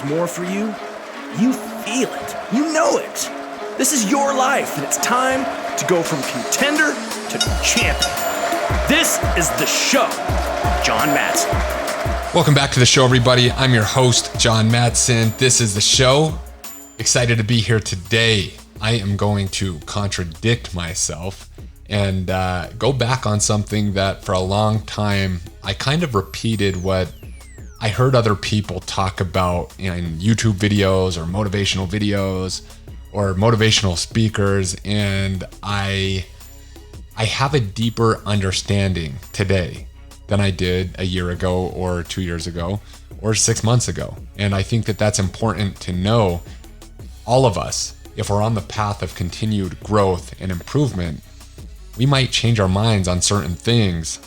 more for you, you feel it. You know it. This is your life, and it's time to go from contender to champion. This is The Show with John Madsen. Welcome back to the show, everybody. I'm your host, John Madsen. This is The Show. Excited to be here today. I am going to contradict myself and go back on something that for a long time I kind of repeated what I heard other people talk about in YouTube videos or motivational videos or motivational speakers, and I have a deeper understanding today than I did a year ago or 2 years ago or 6 months ago. And I think that that's important to know. All of us, if we're on the path of continued growth and improvement, we might change our minds on certain things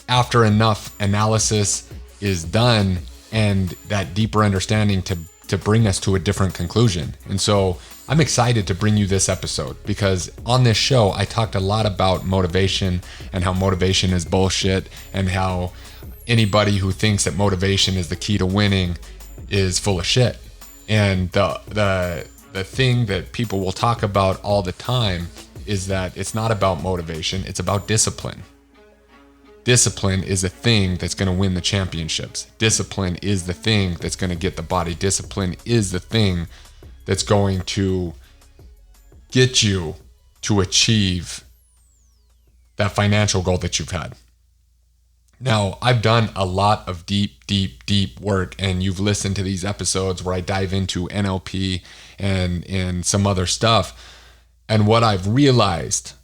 after enough analysis is done and that deeper understanding to bring us to a different conclusion. And so I'm excited to bring you this episode because on this show, I talked a lot about motivation and how motivation is bullshit and how anybody who thinks that motivation is the key to winning is full of shit. And the thing that people will talk about all the time is that it's not about motivation, it's about discipline. Discipline is the thing that's going to win the championships. Discipline is the thing that's going to get the body. Discipline is the thing that's going to get you to achieve that financial goal that you've had. Now, I've done a lot of deep work, and you've listened to these episodes where I dive into NLP and some other stuff. And what I've realized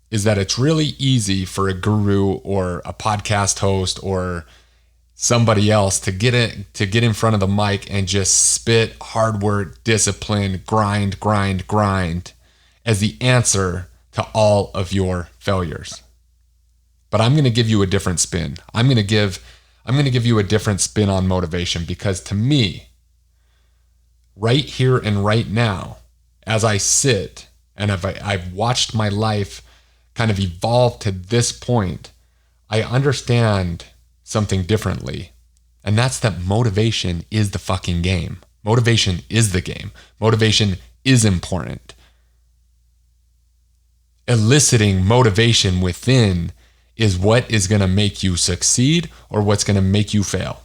is that it's really easy for a guru or a podcast host or somebody else to get in front of the mic and just spit hard work, discipline, grind as the answer to all of your failures. But I'm going to give you a different spin. I'm going to give you a different spin on motivation because to me, right here and right now, as I sit and I've watched my life kind of evolve to this point, I understand something differently. And that's that motivation is the fucking game. Motivation is the game. Motivation is important. Eliciting motivation within is what is going to make you succeed or what's going to make you fail.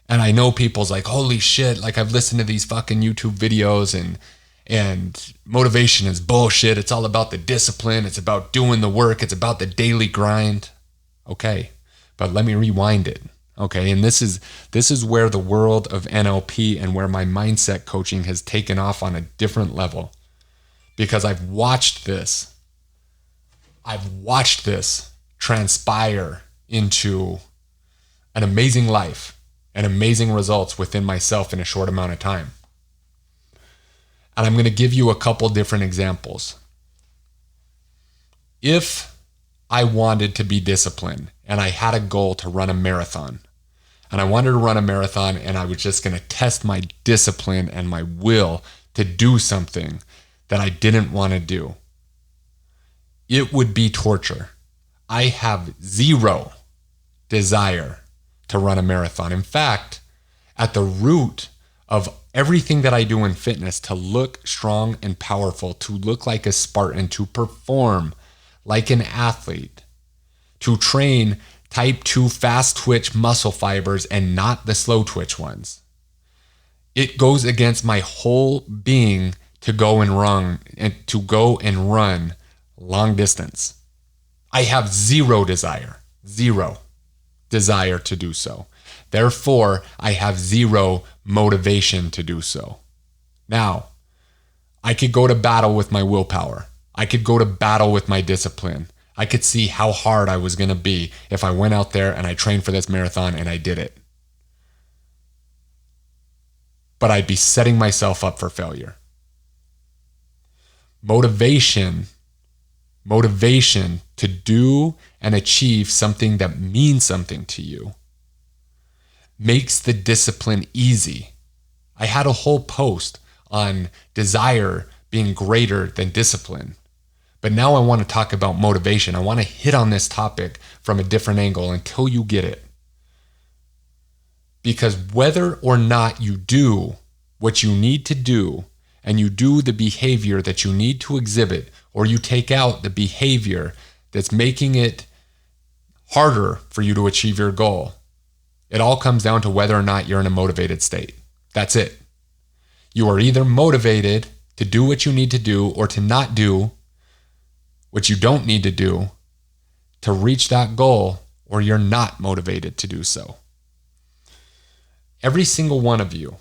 And I know people's like, holy shit, like I've listened to these fucking YouTube videos and motivation is bullshit. It's all about the discipline. It's about doing the work. It's about the daily grind. Okay, but let me rewind it. Okay, and this is where the world of NLP and where my mindset coaching has taken off on a different level because I've watched this transpire into an amazing life and amazing results within myself in a short amount of time. And I'm going to give you a couple different examples. If I wanted to be disciplined and I had a goal to run a marathon, and I wanted to run a marathon and I was just going to test my discipline and my will to do something that I didn't want to do, it would be torture. I have zero desire to run a marathon. In fact, at the root of everything that I do in fitness, to look strong and powerful, to look like a Spartan, to perform like an athlete, to train type 2 fast twitch muscle fibers and not the slow twitch ones. It goes against my whole being to go and run long distance. I have zero desire to do so. Therefore, I have zero motivation to do so. Now, I could go to battle with my willpower. I could go to battle with my discipline. I could see how hard I was going to be if I went out there and I trained for this marathon and I did it. But I'd be setting myself up for failure. Motivation to do and achieve something that means something to you makes the discipline easy. I had a whole post on desire being greater than discipline. But now I want to talk about motivation. I want to hit on this topic from a different angle until you get it. Because whether or not you do what you need to do, and you do the behavior that you need to exhibit, or you take out the behavior that's making it harder for you to achieve your goal, it all comes down to whether or not you're in a motivated state. That's it. You are either motivated to do what you need to do or to not do what you don't need to do to reach that goal, or you're not motivated to do so. Every single one of you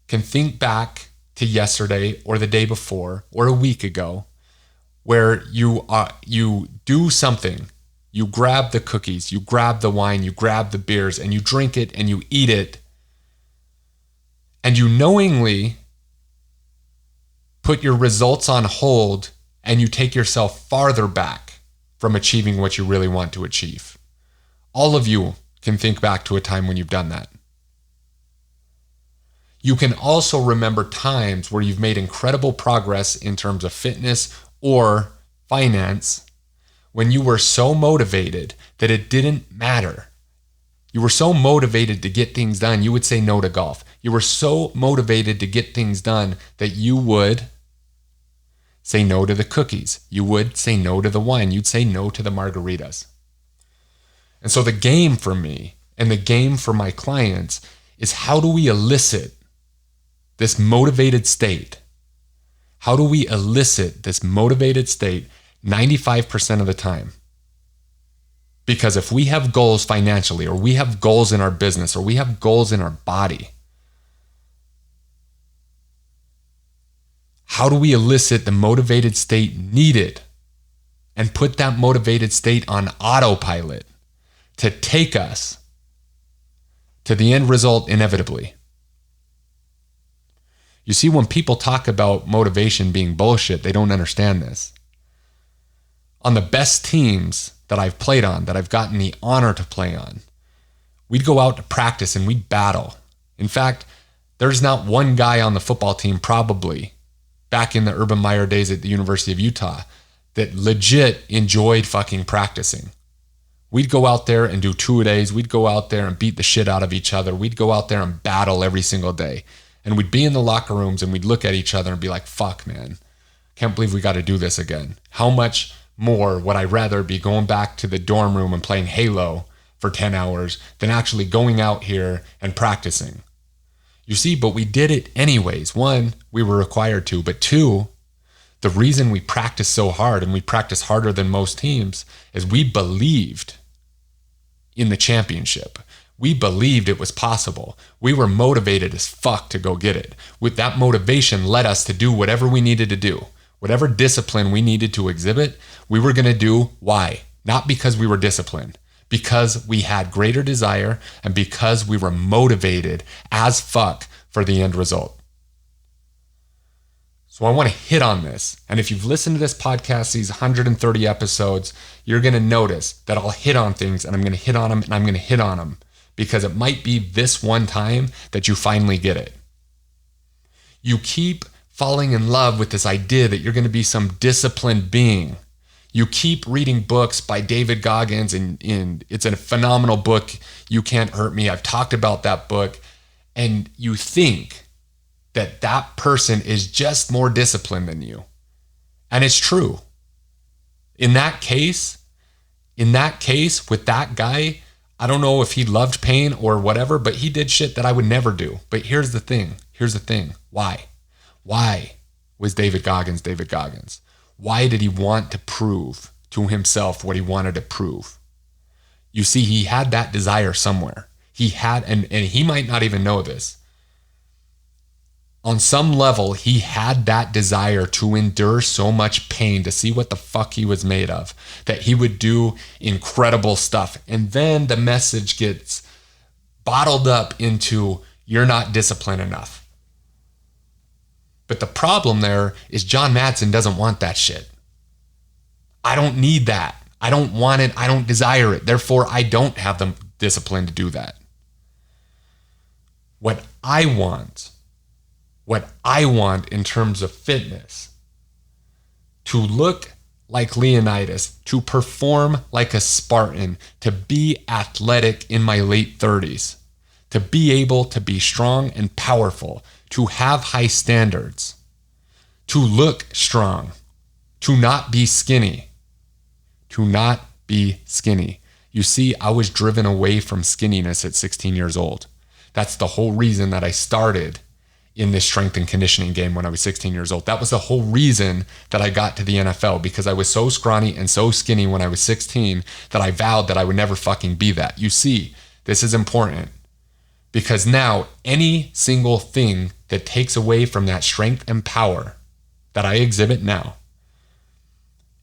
can think back to yesterday or the day before or a week ago where you do something. You grab the cookies, you grab the wine, you grab the beers, and you drink it and you eat it. And you knowingly put your results on hold and you take yourself farther back from achieving what you really want to achieve. All of you can think back to a time when you've done that. You can also remember times where you've made incredible progress in terms of fitness or finance when you were so motivated that it didn't matter. You were so motivated to get things done, you would say no to golf. You were so motivated to get things done that you would say no to the cookies. You would say no to the wine. You'd say no to the margaritas. And so the game for me and the game for my clients is, how do we elicit this motivated state? How do we elicit this motivated state 95% of the time? Because if we have goals financially, or we have goals in our business, or we have goals in our body, how do we elicit the motivated state needed and put that motivated state on autopilot to take us to the end result inevitably? You see, when people talk about motivation being bullshit, they don't understand this. On the best teams that I've played on, that I've gotten the honor to play on, we'd go out to practice and we'd battle. In fact, there's not one guy on the football team, probably back in the Urban Meyer days at the University of Utah, that legit enjoyed fucking practicing. We'd go out there and do 2-a-days. We'd go out there and beat the shit out of each other. We'd go out there and battle every single day. And we'd be in the locker rooms and we'd look at each other and be like, fuck, man, can't believe we got to do this again. How much more would I rather be going back to the dorm room and playing Halo for 10 hours than actually going out here and practicing? You see, but we did it anyways. One, we were required to, but two, the reason we practiced so hard, and we practiced harder than most teams, is we believed in the championship. We believed it was possible. We were motivated as fuck to go get it. With that motivation led us to do whatever we needed to do. Whatever discipline we needed to exhibit, we were going to do. Why? Not because we were disciplined, because we had greater desire and because we were motivated as fuck for the end result. So I want to hit on this. And if you've listened to this podcast, these 130 episodes, you're going to notice that I'll hit on things and I'm going to hit on them and I'm going to hit on them, because it might be this one time that you finally get it. You keep falling in love with this idea that you're going to be some disciplined being. You keep reading books by David Goggins, and it's a phenomenal book, You Can't Hurt Me. I've talked about that book. And you think that that person is just more disciplined than you. And it's true. In that case, with that guy, I don't know if he loved pain or whatever, but he did shit that I would never do. But here's the thing. Why? Why was David Goggins David Goggins? Why did he want to prove to himself what he wanted to prove? You see, he had that desire somewhere. He had, and he might not even know this. On some level, he had that desire to endure so much pain to see what the fuck he was made of, that he would do incredible stuff. And then the message gets bottled up into, you're not disciplined enough. But the problem there is John Madsen doesn't want that shit. I don't need that. I don't want it. I don't desire it. Therefore, I don't have the discipline to do that. What I want in terms of fitness, to look like Leonidas, to perform like a Spartan, to be athletic in my late 30s, to be able to be strong and powerful, to have high standards, to look strong, to not be skinny, to not be skinny. You see, I was driven away from skinniness at 16 years old. That's the whole reason that I started in this strength and conditioning game when I was 16 years old. That was the whole reason that I got to the NFL, because I was so scrawny and so skinny when I was 16 that I vowed that I would never fucking be that. You see, this is important because now any single thing that takes away from that strength and power that I exhibit now,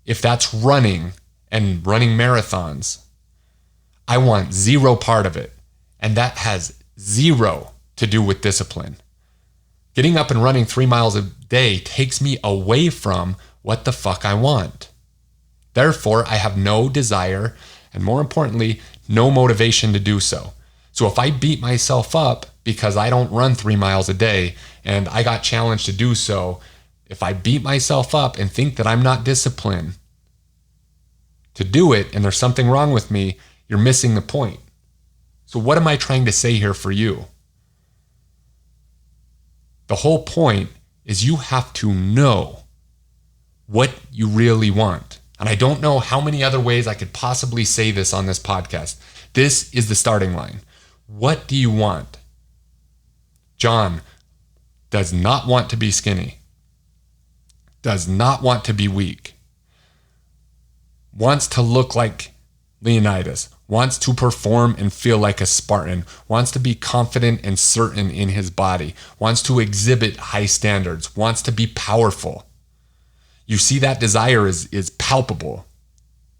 if that's running and running marathons, I want zero part of it. And that has zero to do with discipline. Getting up and running 3 miles a day takes me away from what the fuck I want. Therefore, I have no desire and, more importantly, no motivation to do so. So if I beat myself up because I don't run 3 miles a day and I got challenged to do so, if I beat myself up and think that I'm not disciplined to do it and there's something wrong with me, you're missing the point. So what am I trying to say here for you? The whole point is you have to know what you really want. And I don't know how many other ways I could possibly say this on this podcast. This is the starting line. What do you want? John does not want to be skinny, does not want to be weak, wants to look like Leonidas, wants to perform and feel like a Spartan, wants to be confident and certain in his body, wants to exhibit high standards, wants to be powerful. You see, that desire is palpable.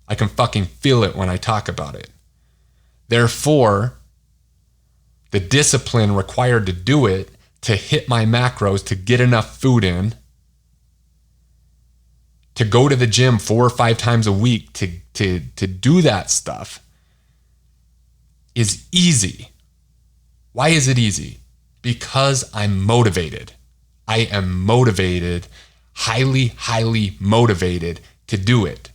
I can fucking feel it when I talk about it. Therefore, the discipline required to do it, to hit my macros, to get enough food in, to go to the gym 4 or 5 times a week, to do that stuff, is easy. Why is it easy? Because I'm motivated. I am motivated, highly motivated to do it.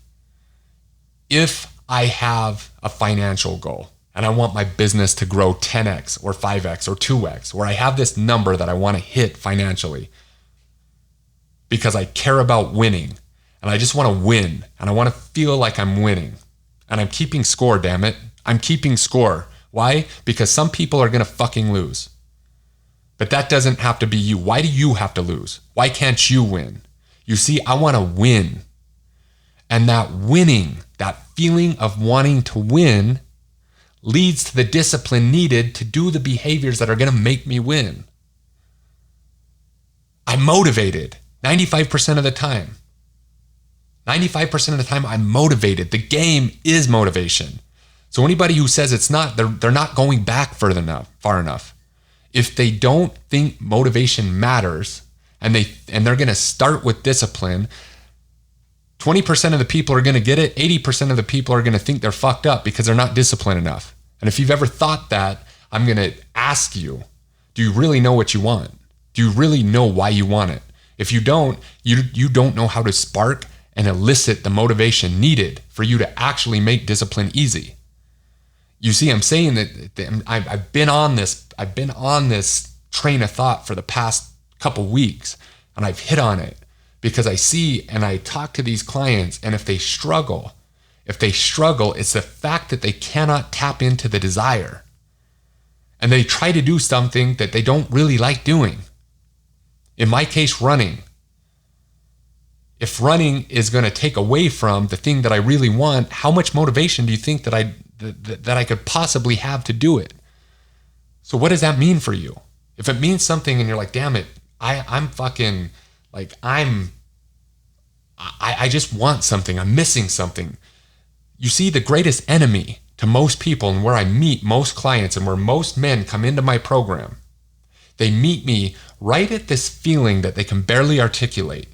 If I have a financial goal and I want my business to grow 10x or 5x or 2x, or I have this number that I want to hit financially because I care about winning and I just want to win and I want to feel like I'm winning and I'm keeping score, damn it. I'm keeping score. Why? Because some people are going to fucking lose. But that doesn't have to be you. Why do you have to lose? Why can't you win? You see, I want to win. And that winning, that feeling of wanting to win, leads to the discipline needed to do the behaviors that are going to make me win. I'm motivated 95% of the time. 95% of the time, I'm motivated. The game is motivation. So anybody who says it's not, they're not going back far enough. If they don't think motivation matters and they're going to start with discipline, 20% of the people are going to get it. 80% of the people are going to think they're fucked up because they're not disciplined enough. And if you've ever thought that, I'm going to ask you, do you really know what you want? Do you really know why you want it? If you don't, you don't know how to spark and elicit the motivation needed for you to actually make discipline easy. You see, I'm saying that I've been on this train of thought for the past couple weeks, and I've hit on it because I see and I talk to these clients, and if they struggle, it's the fact that they cannot tap into the desire. And they try to do something that they don't really like doing. In my case, running. If running is going to take away from the thing that I really want, how much motivation do you think that I could possibly have to do it? So what does that mean for you? If it means something and you're like, damn it, I'm fucking, like, I just want something. I'm missing something. You see, the greatest enemy to most people and where I meet most clients and where most men come into my program, they meet me right at this feeling that they can barely articulate.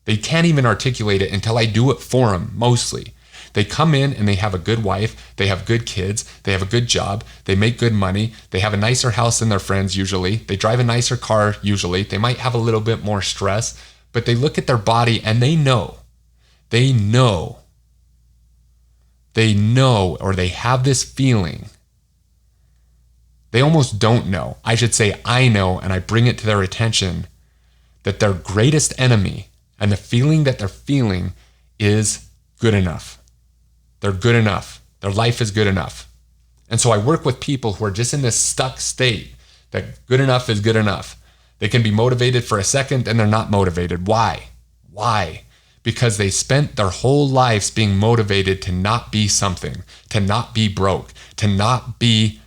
They can't even articulate it until I do it for them, mostly. They come in and they have a good wife, they have good kids, they have a good job, they make good money, they have a nicer house than their friends usually, they drive a nicer car usually, they might have a little bit more stress, but they look at their body and they know, or they have this feeling They almost don't know. I should say I know, and I bring it to their attention that their greatest enemy and the feeling that they're feeling is good enough. They're good enough. Their life is good enough. And so I work with people who are just in this stuck state that good enough is good enough. They can be motivated for a second and they're not motivated. Why? Why? Because they spent their whole lives being motivated to not be something, to not be broke, to not be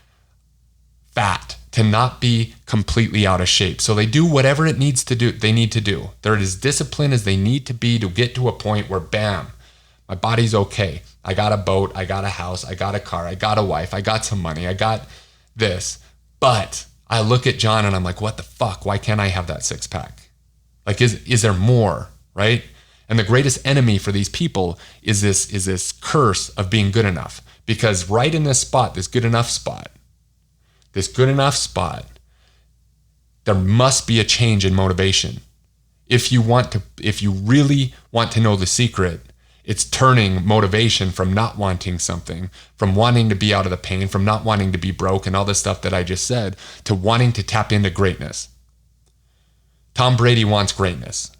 fat, to not be completely out of shape. So they do whatever it needs to do. They need to do. They're as disciplined as they need to be to get to a point where, bam, my body's okay. I got a boat, I got a house, I got a car, I got a wife, I got some money, I got this. But I look at John and I'm like, what the fuck? Why can't I have that six pack? Like, is there more, right? And the greatest enemy for these people is this curse of being good enough. Because right in this spot, this good enough spot, there must be a change in motivation. If you really want to know the secret, it's turning motivation from not wanting something, from wanting to be out of the pain, from not wanting to be broke and all this stuff that I just said, to wanting to tap into greatness. Tom Brady wants greatness.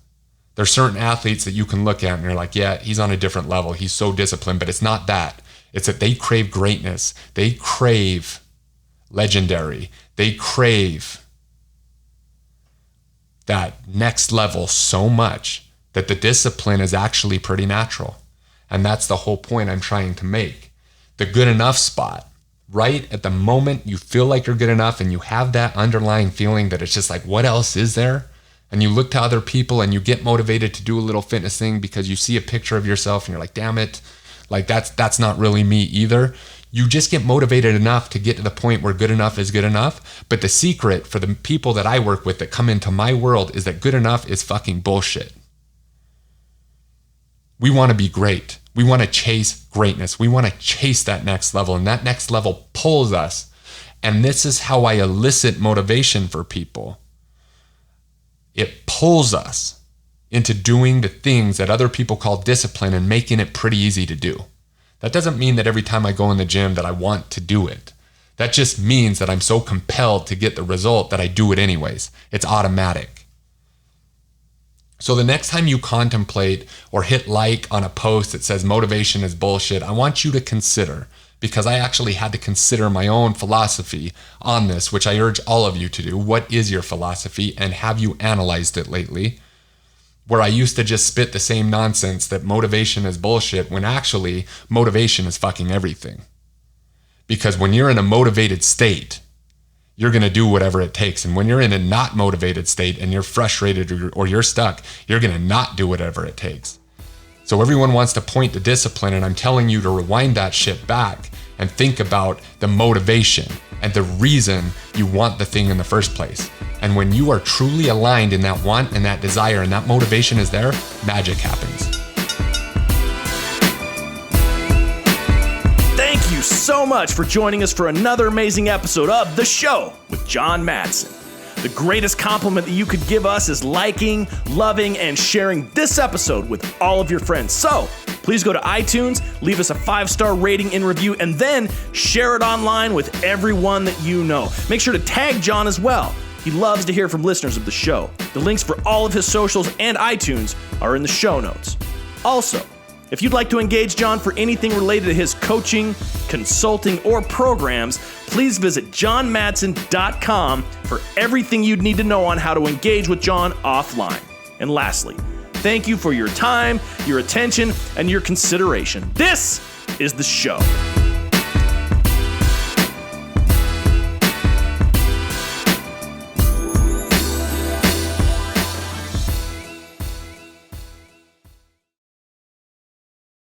There's certain athletes that you can look at and you're like, yeah, he's on a different level. He's so disciplined, but it's not that. It's that they crave greatness. They crave legendary. They crave that next level so much that the discipline is actually pretty natural. And that's the whole point I'm trying to make. The good enough spot, right at the moment you feel like you're good enough and you have that underlying feeling that it's just like, what else is there? And you look to other people and you get motivated to do a little fitness thing because you see a picture of yourself and you're like, damn it, like that's not really me either. You just get motivated enough to get to the point where good enough is good enough. But the secret for the people that I work with that come into my world is that good enough is fucking bullshit. We want to be great. We want to chase greatness. We want to chase that next level, and that next level pulls us. And this is how I elicit motivation for people. It pulls us into doing the things that other people call discipline and making it pretty easy to do. That doesn't mean that every time I go in the gym that I want to do it. That just means that I'm so compelled to get the result that I do it anyways. It's automatic. So the next time you contemplate or hit like on a post that says motivation is bullshit, I want you to consider, because I actually had to consider my own philosophy on this, which I urge all of you to do. What is your philosophy, and have you analyzed it lately? Where I used to just spit the same nonsense that motivation is bullshit, when actually motivation is fucking everything. Because when you're in a motivated state, you're going to do whatever it takes. And when you're in a not motivated state and you're frustrated or you're stuck, you're going to not do whatever it takes. So everyone wants to point to discipline, and I'm telling you to rewind that shit back and think about the motivation and the reason you want the thing in the first place. And when you are truly aligned in that want and that desire and that motivation is there, magic happens. Thank you so much for joining us for another amazing episode of The Show with John Madsen. The greatest compliment that you could give us is liking, loving, and sharing this episode with all of your friends. So please go to iTunes, leave us a 5-star rating and review, and then share it online with everyone that you know. Make sure to tag John as well. He loves to hear from listeners of the show. The links for all of his socials and iTunes are in the show notes. Also, if you'd like to engage John for anything related to his coaching, consulting, or programs, please visit johnmadsen.com for everything you'd need to know on how to engage with John offline. And lastly, thank you for your time, your attention, and your consideration. This is The Show.